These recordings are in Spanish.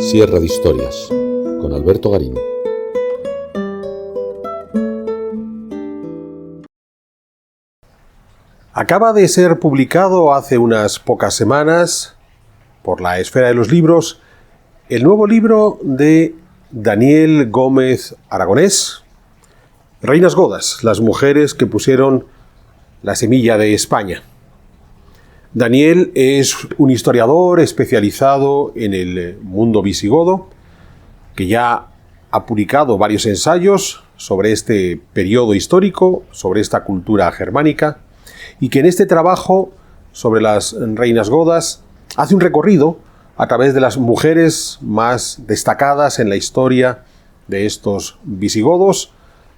Sierra de Historias, con Alberto Garín. Acaba de ser publicado hace unas pocas semanas, por la Esfera de los Libros, el nuevo libro de Daniel Gómez Aragonés, Reinas Godas, las mujeres que pusieron la semilla de España. Daniel es un historiador especializado en el mundo visigodo, que ya ha publicado varios ensayos sobre este periodo histórico, sobre esta cultura germánica, y que en este trabajo sobre las reinas godas hace un recorrido a través de las mujeres más destacadas en la historia de estos visigodos,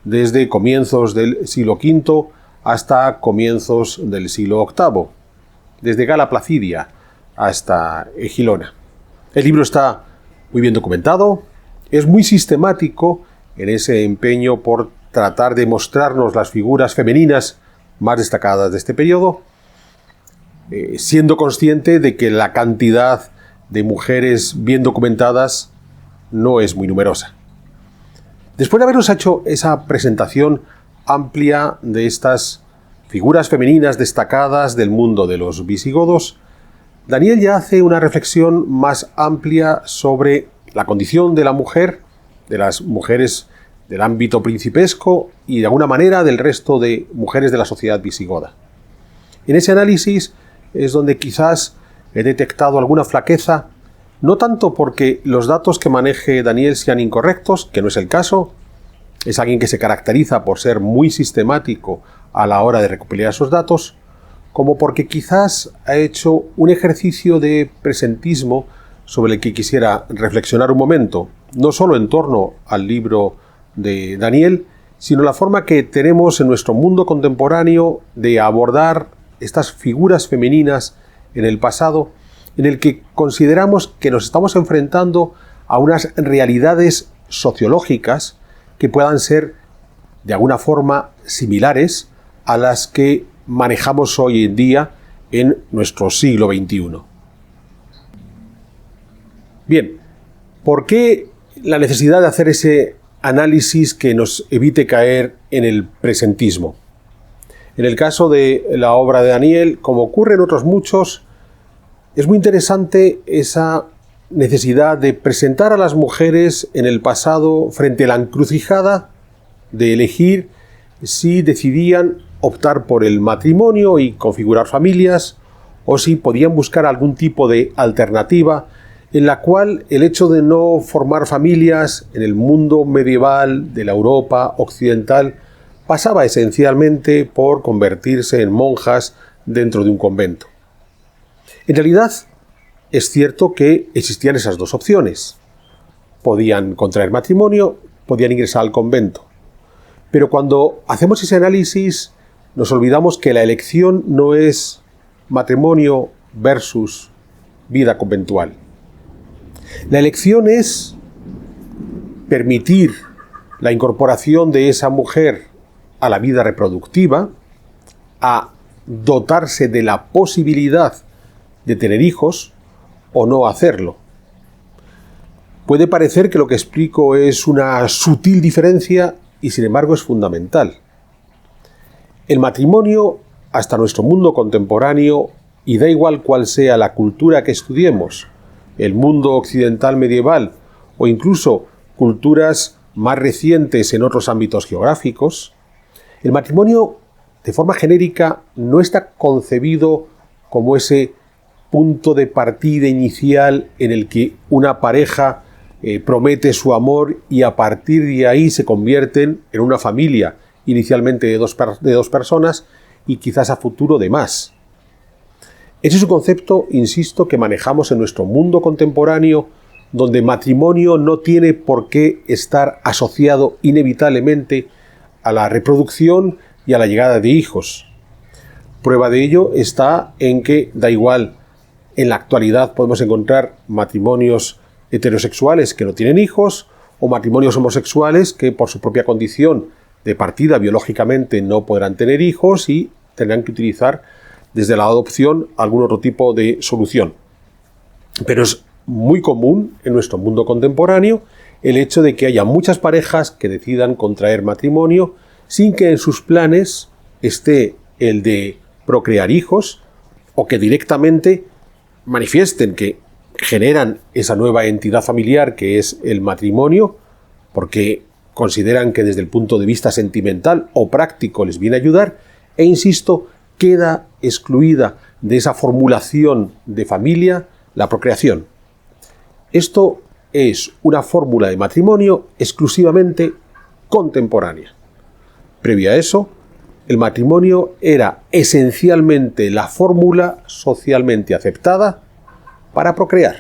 desde comienzos del siglo V hasta comienzos del siglo VIII, desde Gala Placidia hasta Egilona. El libro está muy bien documentado, es muy sistemático en ese empeño por tratar de mostrarnos las figuras femeninas más destacadas de este periodo, siendo consciente de que la cantidad de mujeres bien documentadas no es muy numerosa. Después de habernos hecho esa presentación amplia de estas figuras femeninas destacadas del mundo de los visigodos, Daniel ya hace una reflexión más amplia sobre la condición de la mujer, de las mujeres del ámbito principesco y de alguna manera del resto de mujeres de la sociedad visigoda. En ese análisis es donde quizás he detectado alguna flaqueza, no tanto porque los datos que maneje Daniel sean incorrectos, que no es el caso, es alguien que se caracteriza por ser muy sistemático a la hora de recopilar esos datos, como porque quizás ha hecho un ejercicio de presentismo sobre el que quisiera reflexionar un momento, no solo en torno al libro de Daniel, sino la forma que tenemos en nuestro mundo contemporáneo de abordar estas figuras femeninas en el pasado, en el que consideramos que nos estamos enfrentando a unas realidades sociológicas que puedan ser de alguna forma similares a las que manejamos hoy en día en nuestro siglo XXI. Bien, ¿por qué la necesidad de hacer ese análisis que nos evite caer en el presentismo? En el caso de la obra de Daniel, como ocurre en otros muchos, es muy interesante esa necesidad de presentar a las mujeres en el pasado frente a la encrucijada de elegir si decidían optar por el matrimonio y configurar familias, o si podían buscar algún tipo de alternativa en la cual el hecho de no formar familias en el mundo medieval de la Europa occidental pasaba esencialmente por convertirse en monjas dentro de un convento. En realidad, es cierto que existían esas dos opciones. Podían contraer matrimonio, podían ingresar al convento. Pero cuando hacemos ese análisis, nos olvidamos que la elección no es matrimonio versus vida conventual. La elección es permitir la incorporación de esa mujer a la vida reproductiva, a dotarse de la posibilidad de tener hijos o no hacerlo. Puede parecer que lo que explico es una sutil diferencia y sin embargo es fundamental. El matrimonio, hasta nuestro mundo contemporáneo, y da igual cuál sea la cultura que estudiemos, el mundo occidental medieval o incluso culturas más recientes en otros ámbitos geográficos, el matrimonio de forma genérica no está concebido como ese punto de partida inicial en el que una pareja promete su amor y a partir de ahí se convierten en una familia, inicialmente de dos personas y quizás a futuro de más. Ese es un concepto, insisto, que manejamos en nuestro mundo contemporáneo, donde matrimonio no tiene por qué estar asociado inevitablemente a la reproducción y a la llegada de hijos. Prueba de ello está en que da igual, en la actualidad podemos encontrar matrimonios heterosexuales que no tienen hijos o matrimonios homosexuales que por su propia condición de partida biológicamente no podrán tener hijos y tendrán que utilizar desde la adopción algún otro tipo de solución. Pero es muy común en nuestro mundo contemporáneo el hecho de que haya muchas parejas que decidan contraer matrimonio sin que en sus planes esté el de procrear hijos, o que directamente manifiesten que generan esa nueva entidad familiar que es el matrimonio, porque consideran que desde el punto de vista sentimental o práctico les viene a ayudar, e insisto, queda excluida de esa formulación de familia la procreación. Esto es una fórmula de matrimonio exclusivamente contemporánea. Previo a eso, el matrimonio era esencialmente la fórmula socialmente aceptada para procrear.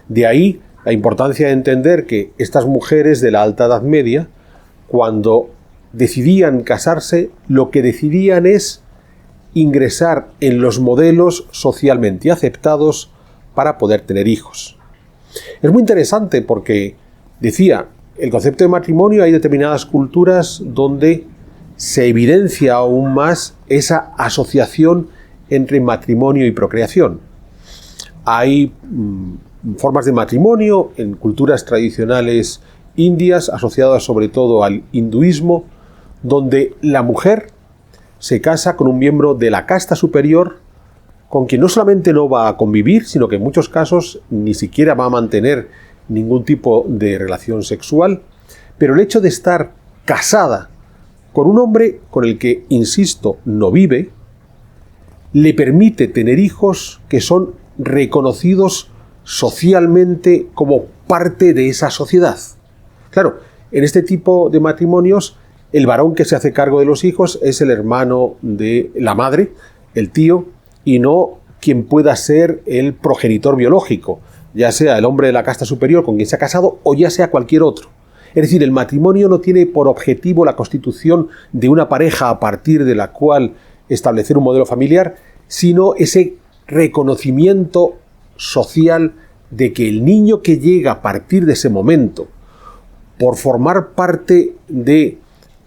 De ahí la importancia de entender que estas mujeres de la Alta Edad Media, cuando decidían casarse, lo que decidían es ingresar en los modelos socialmente aceptados para poder tener hijos. Es muy interesante porque, decía, el concepto de matrimonio, hay determinadas culturas donde se evidencia aún más esa asociación entre matrimonio y procreación. Hay formas de matrimonio en culturas tradicionales indias, asociadas sobre todo al hinduismo, donde la mujer se casa con un miembro de la casta superior, con quien no solamente no va a convivir, sino que en muchos casos ni siquiera va a mantener ningún tipo de relación sexual, pero el hecho de estar casada con un hombre con el que, insisto, no vive, le permite tener hijos que son reconocidos socialmente como parte de esa sociedad. Claro, en este tipo de matrimonios, el varón que se hace cargo de los hijos es el hermano de la madre, el tío, y no quien pueda ser el progenitor biológico, ya sea el hombre de la casta superior con quien se ha casado o ya sea cualquier otro. Es decir, el matrimonio no tiene por objetivo la constitución de una pareja a partir de la cual establecer un modelo familiar, sino ese reconocimiento social de que el niño que llega a partir de ese momento, por formar parte de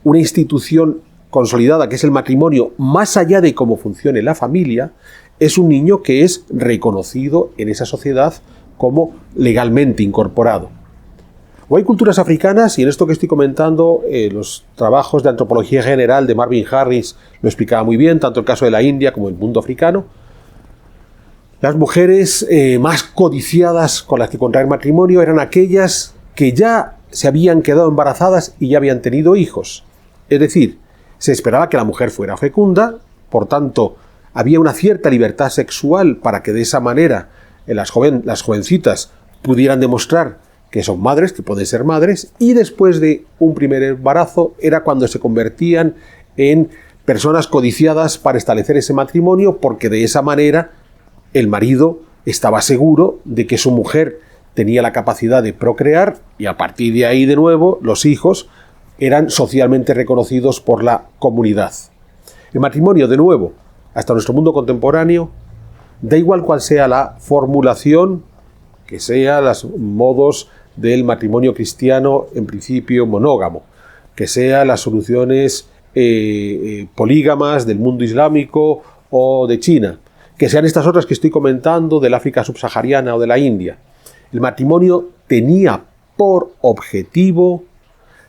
una institución consolidada que es el matrimonio, más allá de cómo funcione la familia, es un niño que es reconocido en esa sociedad como legalmente incorporado. O hay culturas africanas, y en esto que estoy comentando, los trabajos de antropología general de Marvin Harris lo explicaba muy bien, tanto el caso de la India como el mundo africano. Las mujeres más codiciadas con las que contraer matrimonio eran aquellas que ya se habían quedado embarazadas y ya habían tenido hijos. Es decir, se esperaba que la mujer fuera fecunda, por tanto, había una cierta libertad sexual para que de esa manera las jovencitas pudieran demostrar que son madres, que pueden ser madres, y después de un primer embarazo era cuando se convertían en personas codiciadas para establecer ese matrimonio, porque de esa manera el marido estaba seguro de que su mujer tenía la capacidad de procrear, y a partir de ahí de nuevo los hijos eran socialmente reconocidos por la comunidad. El matrimonio, de nuevo, hasta nuestro mundo contemporáneo, da igual cuál sea la formulación, que sea los modos del matrimonio cristiano en principio monógamo, que sea las soluciones polígamas del mundo islámico o de China, que sean estas otras que estoy comentando del África subsahariana o de la India. El matrimonio tenía por objetivo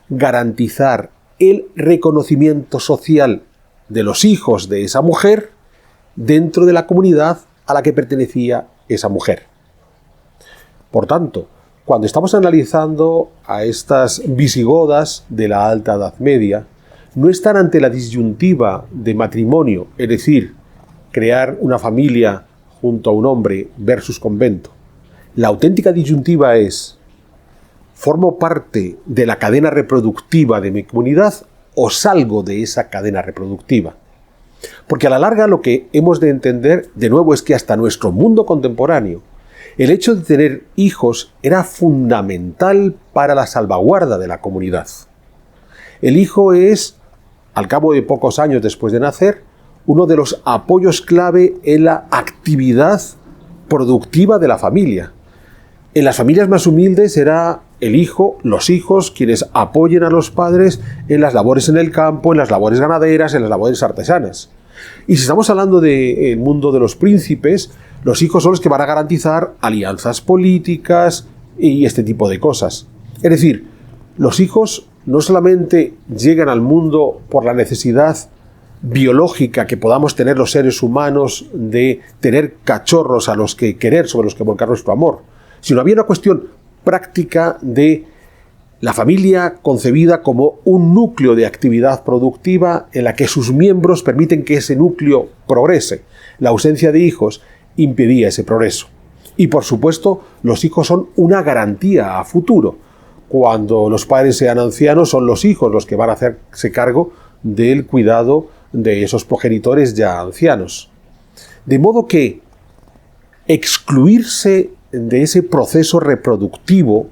garantizar el reconocimiento social de los hijos de esa mujer dentro de la comunidad a la que pertenecía esa mujer. Por tanto, cuando estamos analizando a estas visigodas de la Alta Edad Media, no están ante la disyuntiva de matrimonio, es decir, crear una familia junto a un hombre versus convento. La auténtica disyuntiva es: ¿formo parte de la cadena reproductiva de mi comunidad o salgo de esa cadena reproductiva? Porque a la larga lo que hemos de entender, de nuevo, es que hasta nuestro mundo contemporáneo, el hecho de tener hijos era fundamental para la salvaguarda de la comunidad. El hijo es, al cabo de pocos años después de nacer, uno de los apoyos clave en la actividad productiva de la familia. En las familias más humildes era el hijo, los hijos, quienes apoyen a los padres en las labores en el campo, en las labores ganaderas, en las labores artesanas. Y si estamos hablando del mundo de los príncipes, los hijos son los que van a garantizar alianzas políticas y este tipo de cosas. Es decir, los hijos no solamente llegan al mundo por la necesidad biológica que podamos tener los seres humanos de tener cachorros a los que querer, sobre los que volcar nuestro amor, sino había una cuestión práctica de la familia concebida como un núcleo de actividad productiva en la que sus miembros permiten que ese núcleo progrese. La ausencia de hijos impedía ese progreso. Y por supuesto, los hijos son una garantía a futuro. Cuando los padres sean ancianos, son los hijos los que van a hacerse cargo del cuidado de esos progenitores ya ancianos. De modo que excluirse de ese proceso reproductivo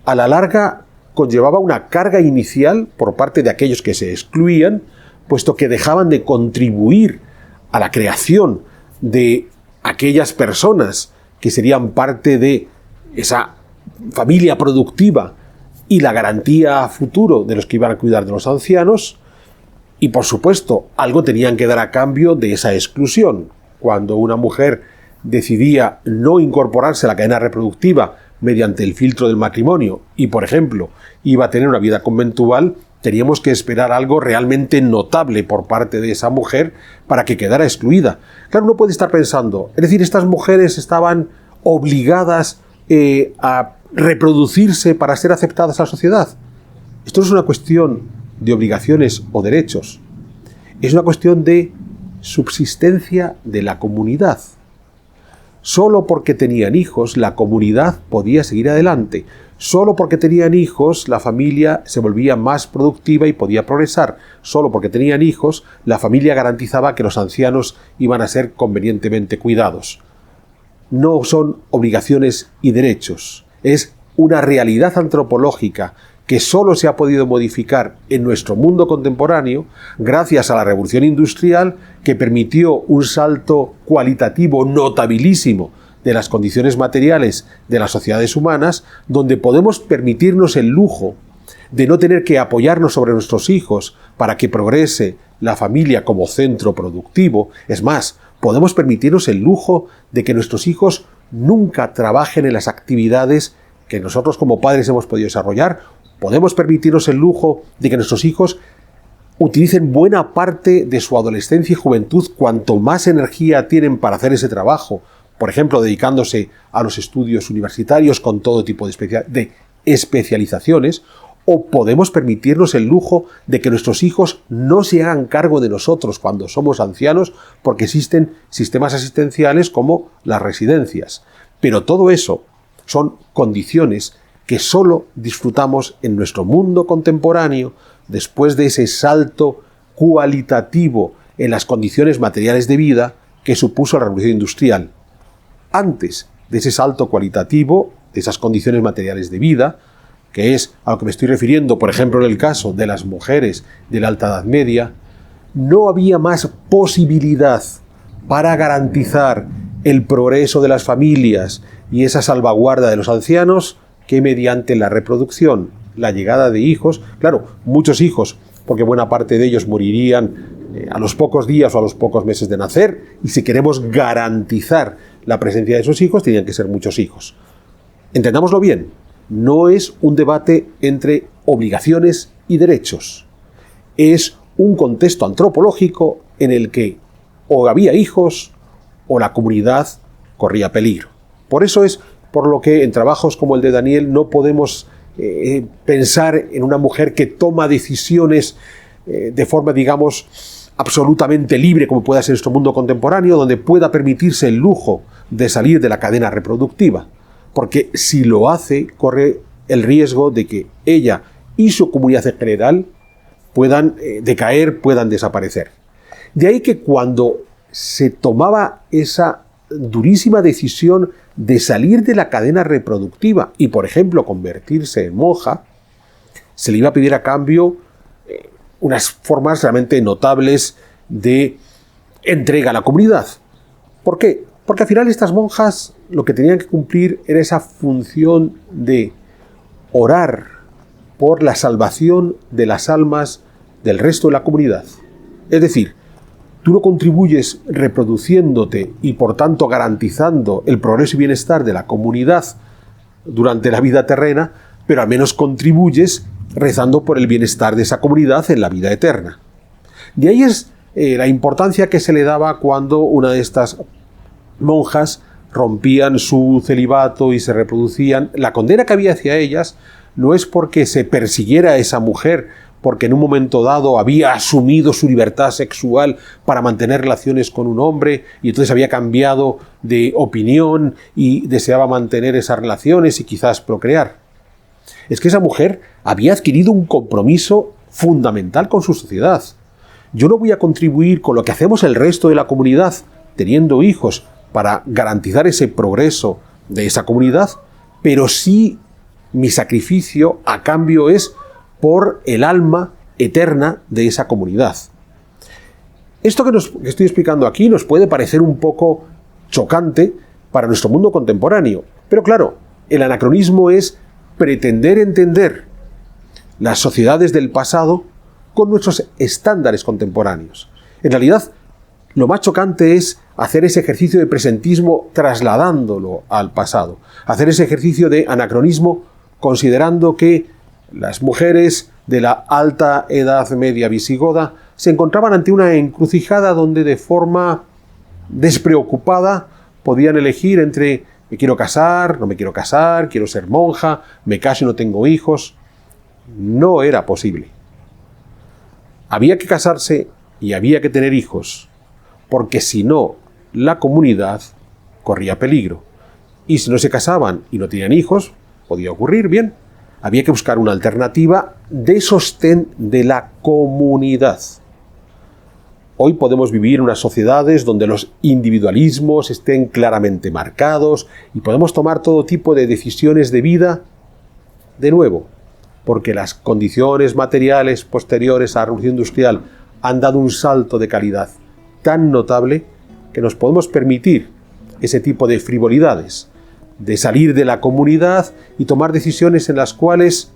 a la larga conllevaba una carga inicial por parte de aquellos que se excluían, puesto que dejaban de contribuir a la creación de aquellas personas que serían parte de esa familia productiva y la garantía a futuro de los que iban a cuidar de los ancianos. Y por supuesto, algo tenían que dar a cambio de esa exclusión. Cuando una mujer decidía no incorporarse a la cadena reproductiva mediante el filtro del matrimonio y, por ejemplo, iba a tener una vida conventual, teníamos que esperar algo realmente notable por parte de esa mujer para que quedara excluida. Claro, uno puede estar pensando, es decir, estas mujeres estaban obligadas a reproducirse para ser aceptadas a la sociedad. Esto no es una cuestión de obligaciones o derechos, es una cuestión de subsistencia de la comunidad. Solo porque tenían hijos, la comunidad podía seguir adelante. Solo porque tenían hijos, la familia se volvía más productiva y podía progresar. Solo porque tenían hijos, la familia garantizaba que los ancianos iban a ser convenientemente cuidados. No son obligaciones y derechos. Es una realidad antropológica que solo se ha podido modificar en nuestro mundo contemporáneo gracias a la revolución industrial, que permitió un salto cualitativo notabilísimo de las condiciones materiales de las sociedades humanas, donde podemos permitirnos el lujo de no tener que apoyarnos sobre nuestros hijos para que progrese la familia como centro productivo. Es más, podemos permitirnos el lujo de que nuestros hijos nunca trabajen en las actividades que nosotros como padres hemos podido desarrollar. Podemos permitirnos el lujo de que nuestros hijos utilicen buena parte de su adolescencia y juventud, cuanto más energía tienen para hacer ese trabajo, por ejemplo, dedicándose a los estudios universitarios con todo tipo de especializaciones, o podemos permitirnos el lujo de que nuestros hijos no se hagan cargo de nosotros cuando somos ancianos, porque existen sistemas asistenciales como las residencias. Pero todo eso son condiciones que solo disfrutamos en nuestro mundo contemporáneo después de ese salto cualitativo en las condiciones materiales de vida que supuso la revolución industrial. Antes de ese salto cualitativo, de esas condiciones materiales de vida, que es a lo que me estoy refiriendo, por ejemplo, en el caso de las mujeres de la Alta Edad Media, no había más posibilidad para garantizar el progreso de las familias y esa salvaguarda de los ancianos que mediante la reproducción, la llegada de hijos, claro, muchos hijos, porque buena parte de ellos morirían a los pocos días o a los pocos meses de nacer, y si queremos garantizar la presencia de esos hijos, tenían que ser muchos hijos. Entendámoslo bien, no es un debate entre obligaciones y derechos, es un contexto antropológico en el que o había hijos o la comunidad corría peligro. Por eso es por lo que en trabajos como el de Daniel no podemos pensar en una mujer que toma decisiones de forma, digamos, absolutamente libre, como pueda ser nuestro mundo contemporáneo, donde pueda permitirse el lujo de salir de la cadena reproductiva. Porque si lo hace, corre el riesgo de que ella y su comunidad en general puedan decaer, puedan desaparecer. De ahí que cuando se tomaba esa durísima decisión de salir de la cadena reproductiva y, por ejemplo, convertirse en monja, se le iba a pedir a cambio unas formas realmente notables de entrega a la comunidad. ¿Por qué? Porque al final estas monjas lo que tenían que cumplir era esa función de orar por la salvación de las almas del resto de la comunidad. Es decir, tú no contribuyes reproduciéndote y por tanto garantizando el progreso y bienestar de la comunidad durante la vida terrena, pero al menos contribuyes rezando por el bienestar de esa comunidad en la vida eterna. De ahí es la importancia que se le daba cuando una de estas monjas rompían su celibato y se reproducían. La condena que había hacia ellas no es porque se persiguiera a esa mujer, porque en un momento dado había asumido su libertad sexual para mantener relaciones con un hombre y entonces había cambiado de opinión y deseaba mantener esas relaciones y quizás procrear. Es que esa mujer había adquirido un compromiso fundamental con su sociedad. Yo no voy a contribuir con lo que hacemos el resto de la comunidad, teniendo hijos, para garantizar ese progreso de esa comunidad, pero sí mi sacrificio a cambio es por el alma eterna de esa comunidad. Esto que estoy explicando aquí nos puede parecer un poco chocante para nuestro mundo contemporáneo, pero claro, el anacronismo es pretender entender las sociedades del pasado con nuestros estándares contemporáneos. En realidad, lo más chocante es hacer ese ejercicio de presentismo trasladándolo al pasado, hacer ese ejercicio de anacronismo considerando que las mujeres de la alta edad media visigoda se encontraban ante una encrucijada donde de forma despreocupada podían elegir entre me quiero casar, no me quiero casar, quiero ser monja, me caso y no tengo hijos. No era posible. Había que casarse y había que tener hijos, porque si no, la comunidad corría peligro. Y si no se casaban y no tenían hijos, podía ocurrir, bien, había que buscar una alternativa de sostén de la comunidad. Hoy podemos vivir en unas sociedades donde los individualismos estén claramente marcados y podemos tomar todo tipo de decisiones de vida de nuevo, porque las condiciones materiales posteriores a la revolución industrial han dado un salto de calidad tan notable que nos podemos permitir ese tipo de frivolidades, de salir de la comunidad y tomar decisiones en las cuales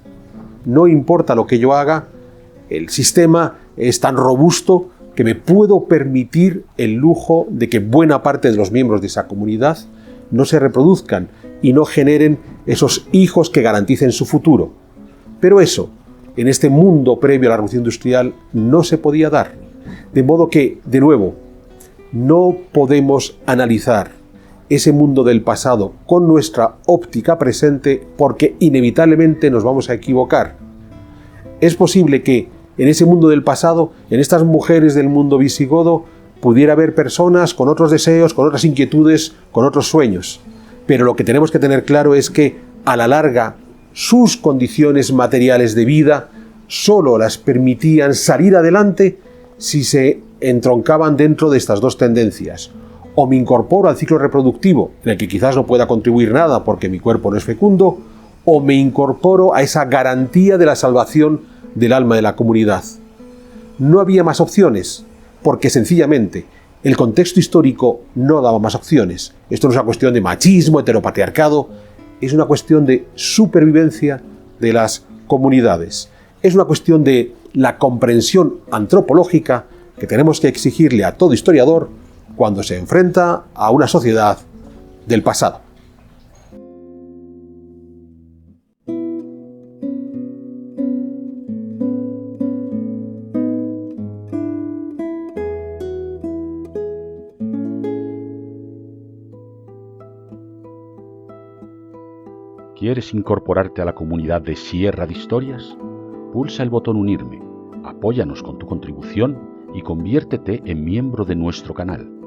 no importa lo que yo haga, el sistema es tan robusto que me puedo permitir el lujo de que buena parte de los miembros de esa comunidad no se reproduzcan y no generen esos hijos que garanticen su futuro. Pero eso, en este mundo previo a la revolución industrial, no se podía dar. De modo que, de nuevo, no podemos analizar ese mundo del pasado con nuestra óptica presente porque inevitablemente nos vamos a equivocar. Es posible que en ese mundo del pasado, en estas mujeres del mundo visigodo, pudiera haber personas con otros deseos, con otras inquietudes, con otros sueños. Pero lo que tenemos que tener claro es que, a la larga, sus condiciones materiales de vida solo las permitían salir adelante si se entroncaban dentro de estas dos tendencias. O me incorporo al ciclo reproductivo, en el que quizás no pueda contribuir nada porque mi cuerpo no es fecundo, o me incorporo a esa garantía de la salvación del alma de la comunidad. No había más opciones, porque sencillamente el contexto histórico no daba más opciones. Esto no es una cuestión de machismo, heteropatriarcado, es una cuestión de supervivencia de las comunidades. Es una cuestión de la comprensión antropológica que tenemos que exigirle a todo historiador cuando se enfrenta a una sociedad del pasado. ¿Quieres incorporarte a la comunidad de Sierra de Historias? Pulsa el botón Unirme, apóyanos con tu contribución y conviértete en miembro de nuestro canal.